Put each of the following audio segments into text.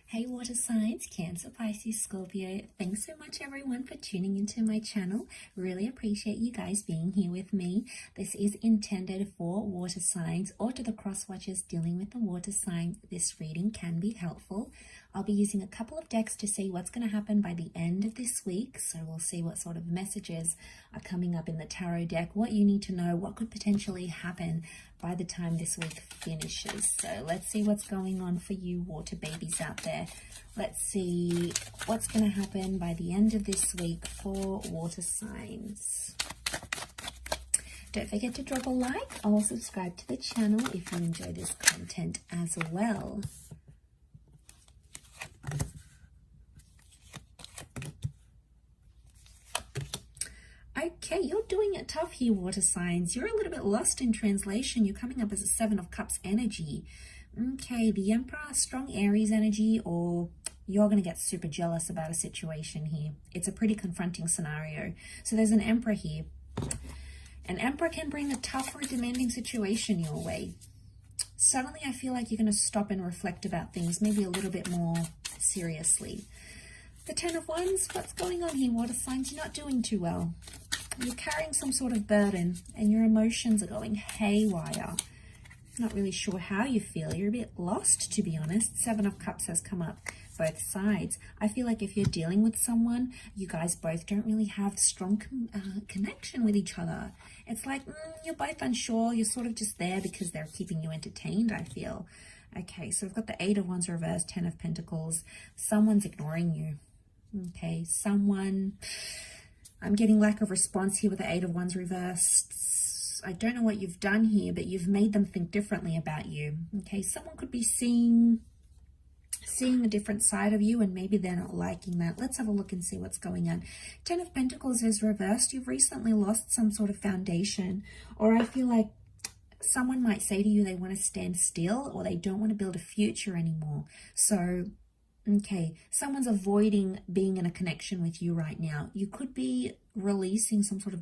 Hey water signs, Cancer, Pisces, Scorpio. Thanks so much everyone for tuning into my channel. Really appreciate you guys being here with me. This is intended for water signs or to the cross watchers dealing with the water sign. This reading can be helpful. I'll be using a couple of decks to see what's going to happen by the end of this week. So we'll see what sort of messages are coming up in the tarot deck, what you need to know, what could potentially happen by the time this week finishes. So let's see what's going on for you water babies out there. Let's see what's going to happen by the end of this week for water signs. Don't forget to drop a like or subscribe to the channel if you enjoy this content as well. Okay, you're doing it tough here, water signs. You're a little bit lost in translation. You're coming up as a Seven of Cups energy. Okay, the Emperor, strong Aries energy, or you're going to get super jealous about a situation here. It's a pretty confronting scenario. So there's an Emperor here. An Emperor can bring a tough or demanding situation your way. Suddenly, I feel like you're going to stop and reflect about things, maybe a little bit more seriously. The Ten of Wands, what's going on here, water signs? You're not doing too well. You're carrying some sort of burden and your emotions are going haywire. Not really sure how you feel. You're a bit lost, to be honest. Seven of Cups has come up both sides. I feel like if you're dealing with someone, you guys both don't really have strong connection with each other. It's like you're both unsure. You're sort of just there because they're keeping you entertained, I feel. Okay, so we've got the Eight of Wands reversed, Ten of Pentacles. Someone's ignoring you. Okay, someone... I'm getting lack of response here with the Eight of Wands reversed. I don't know what you've done here, but you've made them think differently about you. Okay, someone could be seeing a different side of you and maybe they're not liking that. Let's have a look and see what's going on. Ten of Pentacles is reversed. You've recently lost some sort of foundation, or I feel like someone might say to you they want to stand still or they don't want to build a future anymore. So okay, someone's avoiding being in a connection with you right now. You could be releasing some sort of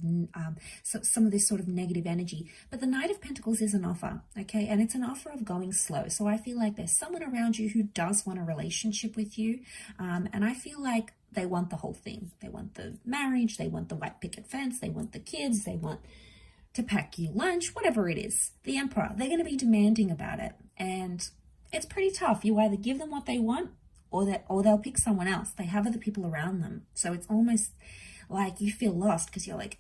some of this sort of negative energy. But the Knight of Pentacles is an offer, okay? And it's an offer of going slow. So I feel like there's someone around you who does want a relationship with you. And I feel like they want the whole thing. They want the marriage. They want the white picket fence. They want the kids. They want to pack you lunch, whatever it is. The Emperor, they're going to be demanding about it. And it's pretty tough. You either give them what they want or they'll pick someone else. They have other people around them. So it's almost like you feel lost because you're like,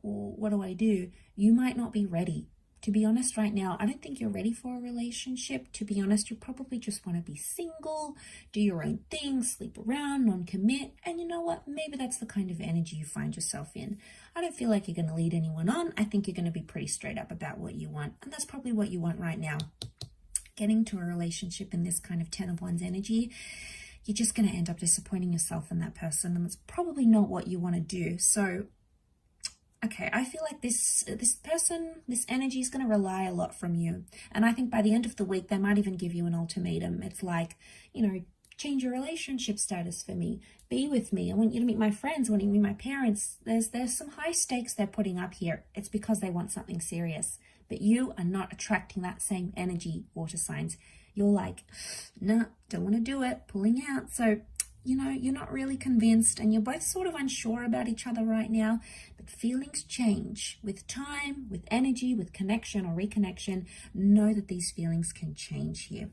what do I do? You might not be ready. To be honest, right now, I don't think you're ready for a relationship. To be honest, you probably just want to be single, do your own thing, sleep around, non-commit. And you know what? Maybe that's the kind of energy you find yourself in. I don't feel like you're going to lead anyone on. I think you're going to be pretty straight up about what you want. And that's probably what you want right now. Getting to a relationship in this kind of Ten of Wands energy, you're just going to end up disappointing yourself in that person, and it's probably not what you want to do. So, okay, I feel like this person, this energy is going to rely a lot from you. And I think by the end of the week, they might even give you an ultimatum. It's like, you know, change your relationship status for me. Be with me. I want you to meet my friends. I want you to meet my parents. There's some high stakes they're putting up here. It's because they want something serious. But you are not attracting that same energy, water signs. You're like, nah, don't want to do it, pulling out. So, you know, you're not really convinced and you're both sort of unsure about each other right now. But feelings change with time, with energy, with connection or reconnection. Know that these feelings can change here.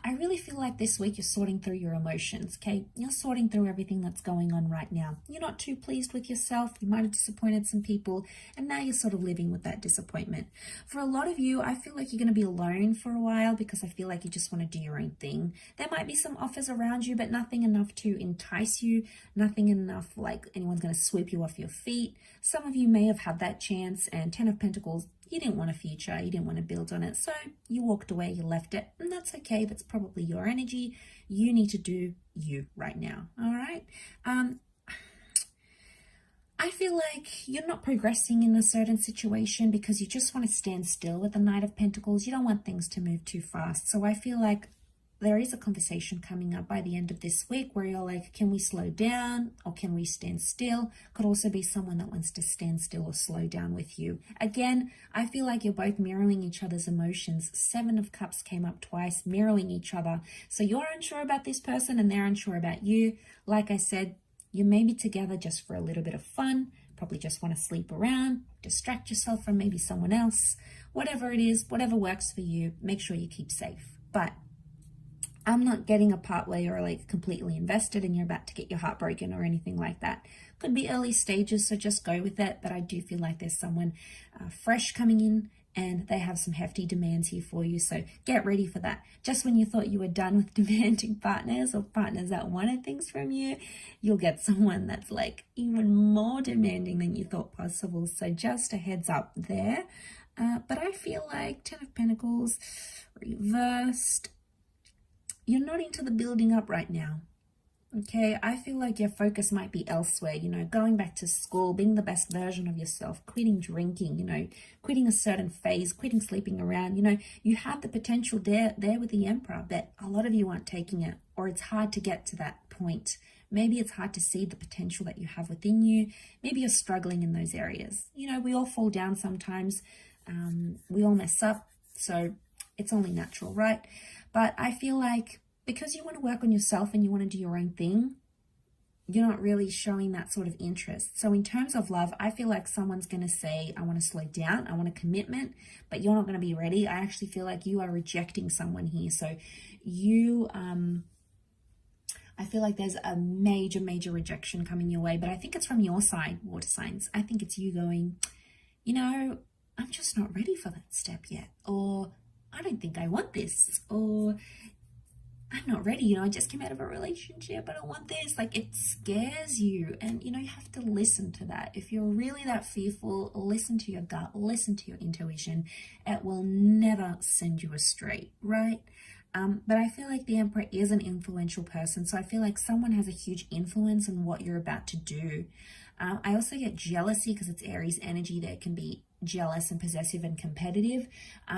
I really feel like this week you're sorting through your emotions, okay? You're sorting through everything that's going on right now. You're not too pleased with yourself. You might have disappointed some people, and now you're sort of living with that disappointment. For a lot of you, I feel like you're going to be alone for a while because I feel like you just want to do your own thing. There might be some offers around you, but nothing enough to entice you, nothing enough like anyone's going to sweep you off your feet. Some of you may have had that chance, and Ten of Pentacles, you didn't want a future, you didn't want to build on it, so you walked away, you left it, and that's okay. That's probably your energy. You need to do you right now, all right? I feel like you're not progressing in a certain situation because you just want to stand still with the Knight of Pentacles. You don't want things to move too fast, so I feel like there is a conversation coming up by the end of this week where you're like, can we slow down or can we stand still? Could also be someone that wants to stand still or slow down with you. Again, I feel like you're both mirroring each other's emotions. 7 of Cups came up twice, mirroring each other. So you're unsure about this person and they're unsure about you. Like I said, you may be together just for a little bit of fun, probably just want to sleep around, distract yourself from maybe someone else. Whatever it is, whatever works for you, make sure you keep safe. But I'm not getting a part where you're like completely invested and you're about to get your heart broken or anything like that. Could be early stages, so just go with it. But I do feel like there's someone fresh coming in and they have some hefty demands here for you. So get ready for that. Just when you thought you were done with demanding partners or partners that wanted things from you, you'll get someone that's like even more demanding than you thought possible. So just a heads up there. But I feel like 10 of Pentacles reversed. You're not into the building up right now. Okay, I feel like your focus might be elsewhere, you know, going back to school, being the best version of yourself, quitting drinking, you know, quitting a certain phase, quitting sleeping around. You know, you have the potential there with the Emperor, but a lot of you aren't taking it, or it's hard to get to that point. Maybe it's hard to see the potential that you have within you. Maybe you're struggling in those areas. You know, we all fall down sometimes. We all mess up, so it's only natural, right? But I feel like because you want to work on yourself and you want to do your own thing, you're not really showing that sort of interest. So in terms of love, I feel like someone's going to say, I want to slow down, I want a commitment, but you're not going to be ready. I actually feel like you are rejecting someone here. So you, I feel like there's a major rejection coming your way, but I think it's from your side, water signs. I think it's you going, you know, I'm just not ready for that step yet. Or I don't think I want this, or I'm not ready, you know, I just came out of a relationship, I don't want this. Like, it scares you, and you know, you have to listen to that. If you're really that fearful, listen to your gut, listen to your intuition. It will never send you astray, right? But I feel like the Emperor is an influential person, so I feel like someone has a huge influence on what you're about to do. I also get jealousy because it's Aries energy. There can be jealous and possessive and competitive.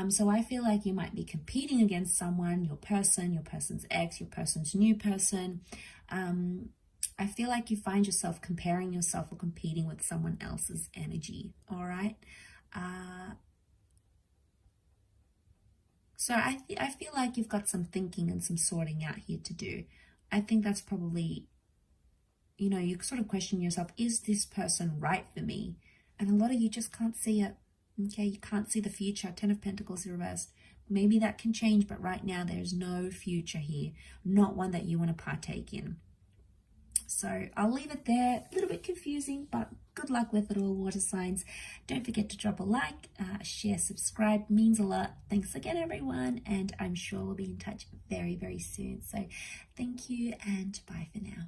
So I feel like you might be competing against someone, your person's ex, your person's new person. I feel like you find yourself comparing yourself or competing with someone else's energy. All right. So I feel like you've got some thinking and some sorting out here to do. I think that's probably, you know, you sort of question yourself, is this person right for me? And a lot of you just can't see it. Okay, you can't see the future. 10 of Pentacles reversed. Maybe that can change, but right now there's no future here. Not one that you want to partake in. So I'll leave it there. A little bit confusing, but good luck with it all, water signs. Don't forget to drop a like, share, subscribe. Means a lot. Thanks again, everyone. And I'm sure we'll be in touch very soon. So thank you and bye for now.